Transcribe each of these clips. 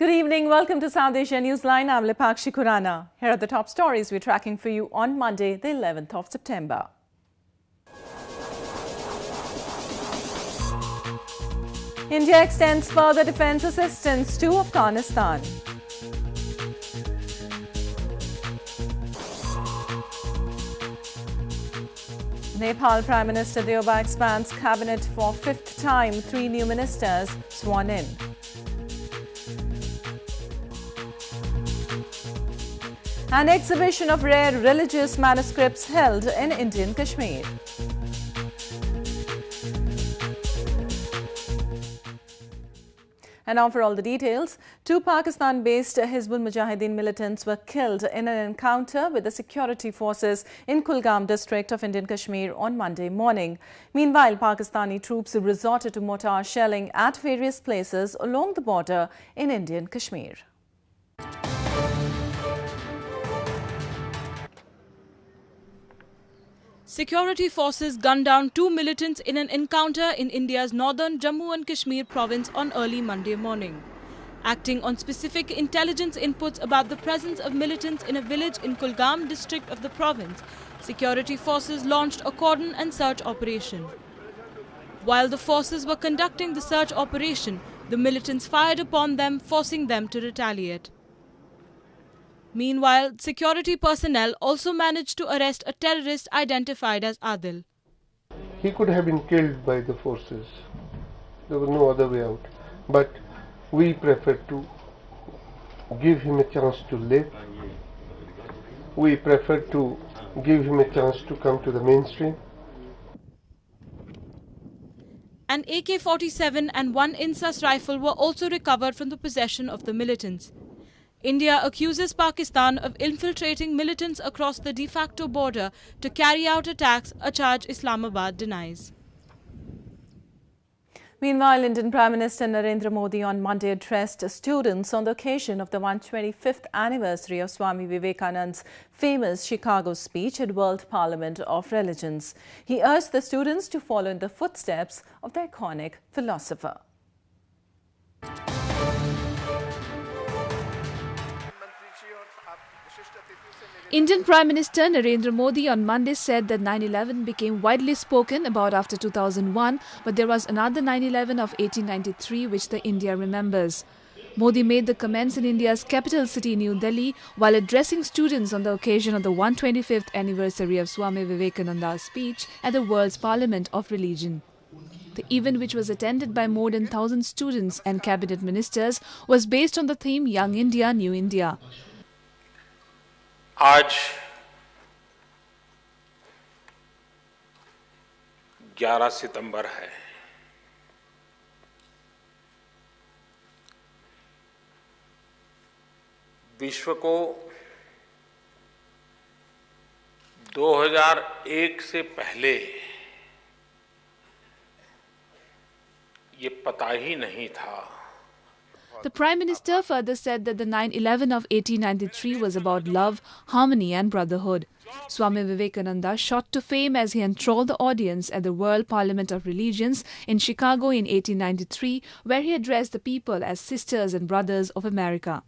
Good evening. Welcome to South Asia Newsline. I'm Lipakshi Khurana. Here are the top stories we're tracking for you on Monday, the 11th of September. India extends further defence assistance to Afghanistan. Nepal Prime Minister Deuba expands cabinet for fifth time, 3 new ministers sworn in. An exhibition of rare religious manuscripts held in Indian Kashmir. And now for all the details, 2 Pakistan-based Hizbul Mujahideen militants were killed in an encounter with the security forces in Kulgam district of Indian Kashmir on Monday morning. Meanwhile, Pakistani troops resorted to mortar shelling at various places along the border in Indian Kashmir. Security forces gunned down 2 militants in an encounter in India's northern Jammu and Kashmir province on early Monday morning. Acting on specific intelligence inputs about the presence of militants in a village in Kulgam district of the province, security forces launched a cordon and search operation. While the forces were conducting the search operation, the militants fired upon them, forcing them to retaliate. Meanwhile, security personnel also managed to arrest a terrorist identified as Adil. He could have been killed by the forces. There was no other way out. But we preferred to give him a chance to live. We preferred to give him a chance to come to the mainstream. An AK-47 and 1 Insas rifle were also recovered from the possession of the militants. India accuses Pakistan of infiltrating militants across the de facto border to carry out attacks, a charge Islamabad denies. Meanwhile, Indian Prime Minister Narendra Modi on Monday addressed students on the occasion of the 125th anniversary of Swami Vivekananda's famous Chicago speech at World Parliament of Religions. He urged the students to follow in the footsteps of the iconic philosopher. Indian Prime Minister Narendra Modi on Monday said that 9/11 became widely spoken about after 2001, but there was another 9/11 of 1893 which the India remembers. Modi made the comments in India's capital city, New Delhi, while addressing students on the occasion of the 125th anniversary of Swami Vivekananda's speech at the World's Parliament of Religion. The event, which was attended by more than 1,000 students and cabinet ministers, was based on the theme Young India, New India. आज 11 सितंबर है। विश्व को 2001 से पहले ये पता ही नहीं था। The Prime Minister further said that the 9/11 of 1893 was about love, harmony and brotherhood. Swami Vivekananda shot to fame as he enthralled the audience at the World Parliament of Religions in Chicago in 1893, where he addressed the people as sisters and brothers of America.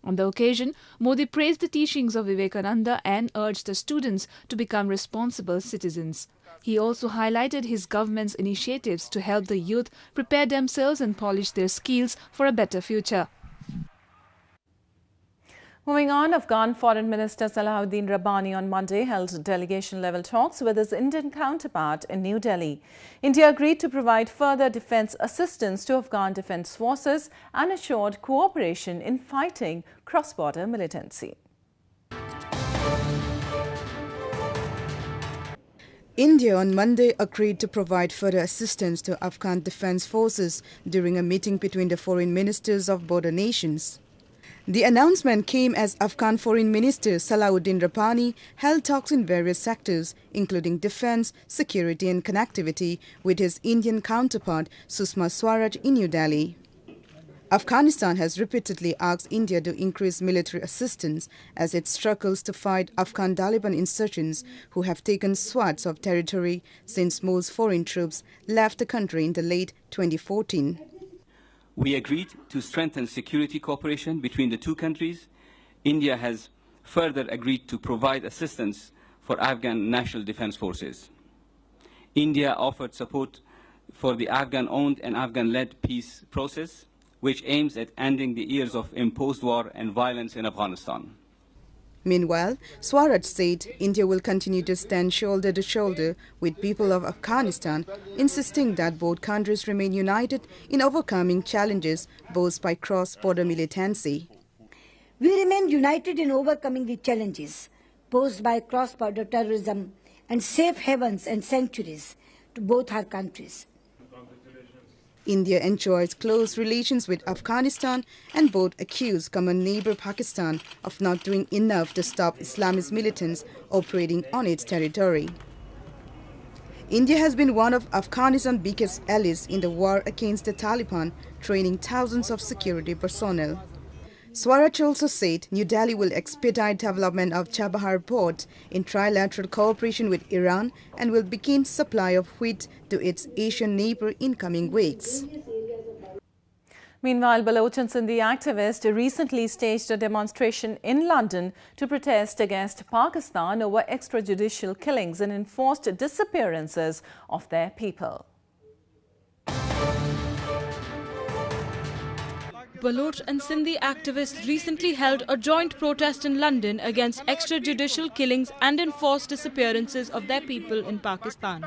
On the occasion, Modi praised the teachings of Vivekananda and urged the students to become responsible citizens. He also highlighted his government's initiatives to help the youth prepare themselves and polish their skills for a better future. Moving on, Afghan Foreign Minister Salahuddin Rabbani on Monday held delegation-level talks with his Indian counterpart in New Delhi. India agreed to provide further defence assistance to Afghan defence forces and assured cooperation in fighting cross-border militancy. India on Monday agreed to provide further assistance to Afghan defence forces during a meeting between the foreign ministers of border nations. The announcement came as Afghan Foreign Minister Salahuddin Rabbani held talks in various sectors, including defence, security and connectivity, with his Indian counterpart Sushma Swaraj in New Delhi. Afghanistan has repeatedly asked India to increase military assistance as it struggles to fight Afghan Taliban insurgents who have taken swaths of territory since most foreign troops left the country in the late 2014. We agreed to strengthen security cooperation between the two countries. India has further agreed to provide assistance for Afghan National Defense Forces. India offered support for the Afghan-owned and Afghan-led peace process, which aims at ending the years of imposed war and violence in Afghanistan. Meanwhile, Swaraj said India will continue to stand shoulder to shoulder with people of Afghanistan, insisting that both countries remain united in overcoming challenges posed by cross-border militancy. We remain united in overcoming the challenges posed by cross-border terrorism and safe havens and sanctuaries to both our countries. India enjoys close relations with Afghanistan and both accuse common neighbor Pakistan of not doing enough to stop Islamist militants operating on its territory. India has been one of Afghanistan's biggest allies in the war against the Taliban, training thousands of security personnel. Swaraj also said New Delhi will expedite development of Chabahar port in trilateral cooperation with Iran and will begin supply of wheat to its Asian neighbor in coming weeks. Meanwhile, Baloch and Sindhi activists recently staged a demonstration in London to protest against Pakistan over extrajudicial killings and enforced disappearances of their people. Baloch and Sindhi activists recently held a joint protest in London against extrajudicial killings and enforced disappearances of their people in Pakistan.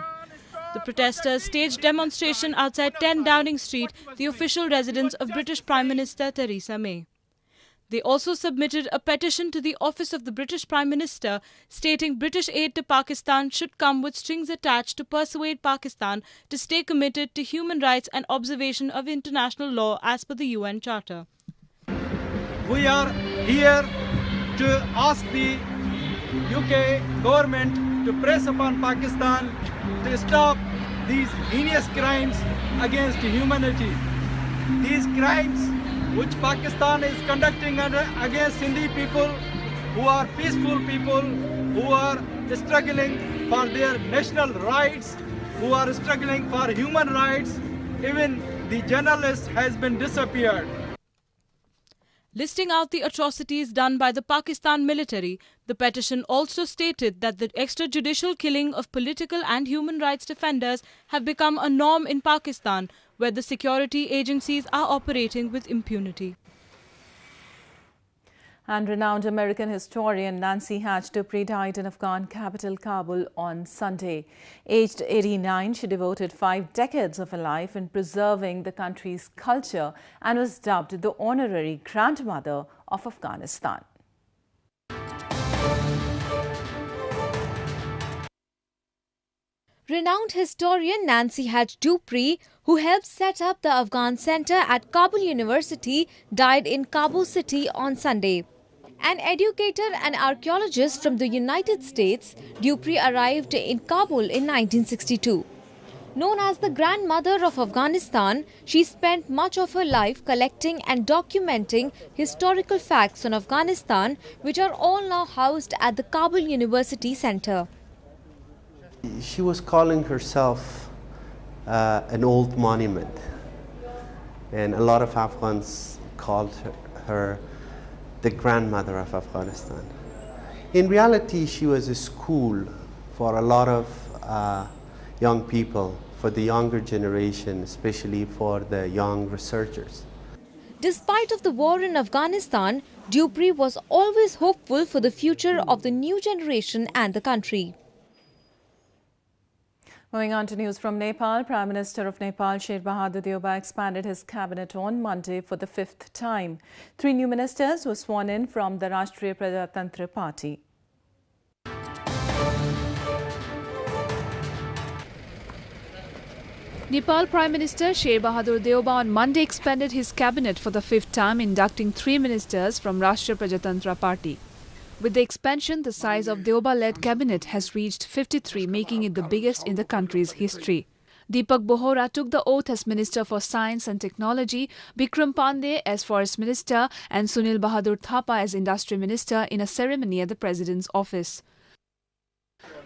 The protesters staged demonstration outside 10 Downing Street, the official residence of British Prime Minister Theresa May. They also submitted a petition to the office of the British Prime Minister stating British aid to Pakistan should come with strings attached to persuade Pakistan to stay committed to human rights and observation of international law as per the UN Charter. We are here to ask the UK government to press upon Pakistan to stop these heinous crimes against humanity. These crimes which Pakistan is conducting against Sindhi people, who are peaceful people, who are struggling for their national rights, who are struggling for human rights. Even the journalist has been disappeared. Listing out the atrocities done by the Pakistan military, the petition also stated that the extrajudicial killing of political and human rights defenders have become a norm in Pakistan, where the security agencies are operating with impunity. And renowned American historian Nancy Hatch Dupree died in Afghan capital Kabul on Sunday. Aged 89, she devoted 5 decades of her life in preserving the country's culture and was dubbed the honorary grandmother of Afghanistan. Renowned historian Nancy Hatch Dupree, who helped set up the Afghan Center at Kabul University, died in Kabul city on Sunday. An educator and archaeologist from the United States, Dupree arrived in Kabul in 1962. Known as the grandmother of Afghanistan, she spent much of her life collecting and documenting historical facts on Afghanistan, which are all now housed at the Kabul University Center. She was calling herself an old monument, and a lot of Afghans called her the grandmother of Afghanistan. In reality, she was a school for a lot of young people, for the younger generation, especially for the young researchers. Despite of the war in Afghanistan, Dupree was always hopeful for the future of the new generation and the country. Moving on to news from Nepal, Prime Minister of Nepal Sher Bahadur Deuba expanded his cabinet on Monday for the 5th time. 3 new ministers were sworn in from the Rashtriya Prajatantra Party. Nepal Prime Minister Sher Bahadur Deuba on Monday expanded his cabinet for the 5th time, inducting 3 ministers from Rashtriya Prajatantra Party. With the expansion, the size of Deuba-led cabinet has reached 53, making it the biggest in the country's history. Deepak Bohra took the oath as Minister for Science and Technology, Bikram Pandey as Forest Minister and Sunil Bahadur Thapa as Industry Minister in a ceremony at the President's office.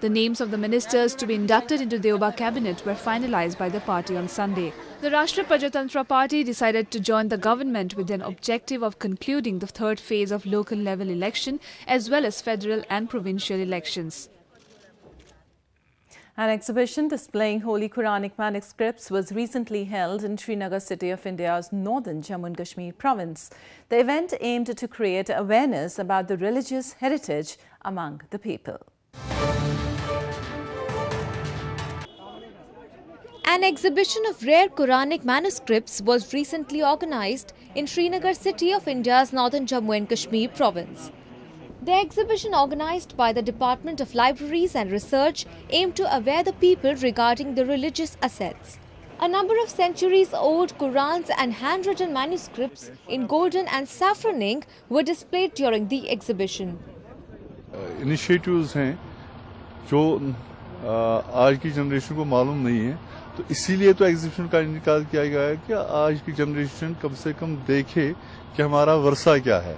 The names of the ministers to be inducted into Deuba cabinet were finalized by the party on Sunday. The Rashtra Prajatantra Party decided to join the government with an objective of concluding the third phase of local level election as well as federal and provincial elections. An exhibition displaying holy Quranic manuscripts was recently held in Srinagar city of India's northern Jammu and Kashmir province. The event aimed to create awareness about the religious heritage among the people. An exhibition of rare Quranic manuscripts was recently organized in Srinagar city of India's northern Jammu and Kashmir province. The exhibition, organized by the Department of Libraries and Research, aimed to aware the people regarding the religious assets. A number of centuries-old Qurans and handwritten manuscripts in golden and saffron ink were displayed during the exhibition. Initiatives हैं जो आज की generation को मालूम नहीं है, तो इसीलिए तो एग्जीबिशन का इनेकाल किया गया है कि आज की जनरेशन कम से कम देखे कि हमारा वर्षा क्या है,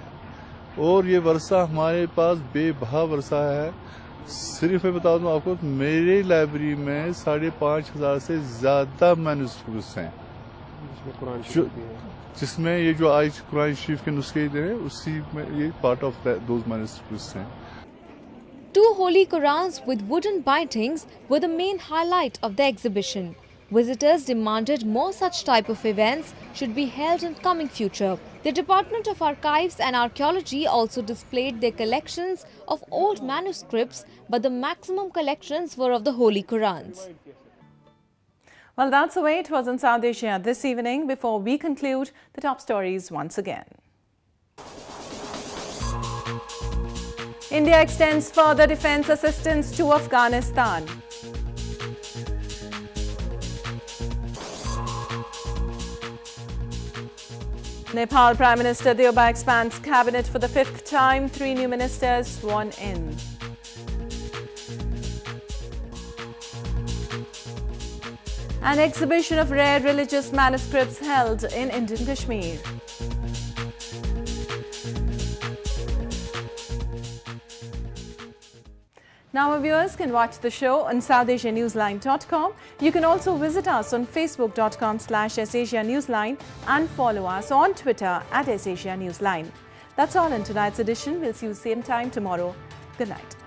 और ये वर्षा हमारे पास बेबहा वर्षा है। सिर्फ मैं बता दूं आपको, मेरी लाइब्रेरी में 5,500 से ज्यादा मैन्युस्क्रिप्ट्स हैं, जिसमें ये जो आज कुरान शरीफ के नुस्खे हैं उसी में ये पार्ट ऑफ दोज मैन्युस्क्रिप्ट्स हैं। Two holy Qurans with wooden bindings were the main highlight of the exhibition. Visitors demanded more such type of events should be held in coming future. The Department of Archives and Archaeology also displayed their collections of old manuscripts, but the maximum collections were of the Holy Qurans. Well, that's the way it was in South Asia this evening. Before we conclude, the top stories once again. India extends further defence assistance to Afghanistan. Nepal Prime Minister Deuba expands cabinet for the 5th time, 3 new ministers sworn in. An exhibition of rare religious manuscripts held in Indian Kashmir. Now our viewers can watch the show on SouthAsiaNewsline.com. You can also visit us on Facebook.com/SAsia Newsline and follow us on Twitter @SAsia Newsline. That's all in tonight's edition. We'll see you same time tomorrow. Good night.